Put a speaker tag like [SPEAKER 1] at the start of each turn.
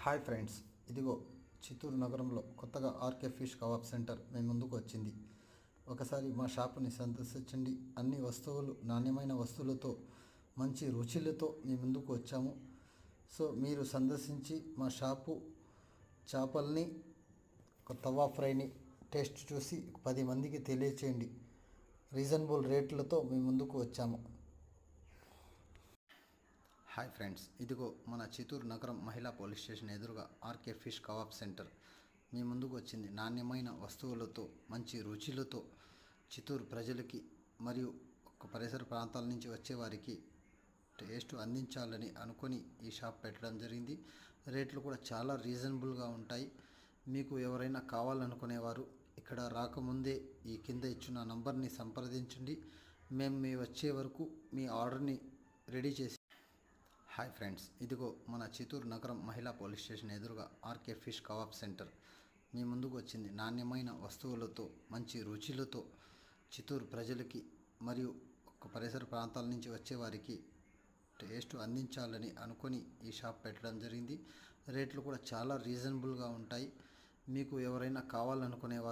[SPEAKER 1] Hi friends, ఇదిగో చిత్తూరు నగరంలో కొత్తగా ఆర్కే ఫిష్ కబాబ్ సెంటర్ మీ ముందుకు వచ్చింది. ఒకసారి మా షాపుని సందర్శించండి. అన్ని వస్తువులు నాణ్యమైన వస్తువులతో మంచి రుచులతో మీ ముందుకు వచ్చాము. సో మీరు సందర్శించి మా షాపు చేపల్ని తవా ఫ్రైని టేస్ట్ చూసి 10 మందికి తెలియచేయండి. రీజనబుల్ రేట్లతో మీ ముందుకు వచ్చాము. హాయ్ ఫ్రెండ్స్, ఇదిగో మన చిత్తూరు నగరం మహిళా పోలీస్ స్టేషన్ ఎదురుగా ఆర్కే ఫిష్ కబాబ్ సెంటర్ మీ ముందుకు వచ్చింది. నాణ్యమైన వస్తువులతో మంచి రుచులతో చిత్తూరు ప్రజలకి మరియు పరిసర ప్రాంతాల నుంచి వచ్చేవారికి టేస్ట్ అందించాలని అనుకొని ఈ షాప్ పెట్టడం జరిగింది. రేట్లు కూడా చాలా రీజనబుల్గా ఉంటాయి. మీకు ఎవరైనా కావాలనుకునేవారు ఇక్కడ రాకముందే ఈ కింద ఇచ్చిన నంబర్ని సంప్రదించండి. మేము మీ వచ్చే వరకు మీ ఆర్డర్ని రెడీ చేసి. హాయ్ ఫ్రెండ్స్, ఇదిగో మన చిత్తూరు నగరం మహిళా పోలీస్ స్టేషన్ ఎదురుగా ఆర్కే ఫిష్ కబాబ్ సెంటర్ మీ ముందుకు వచ్చింది. నాణ్యమైన వస్తువులతో మంచి రుచులతో చిత్తూరు ప్రజలకి మరియు పరిసర ప్రాంతాల నుంచి వచ్చేవారికి టేస్ట్ అందించాలని అనుకొని ఈ షాప్ పెట్టడం జరిగింది. రేట్లు కూడా చాలా రీజనబుల్గా ఉంటాయి. మీకు ఎవరైనా కావాలనుకునేవారు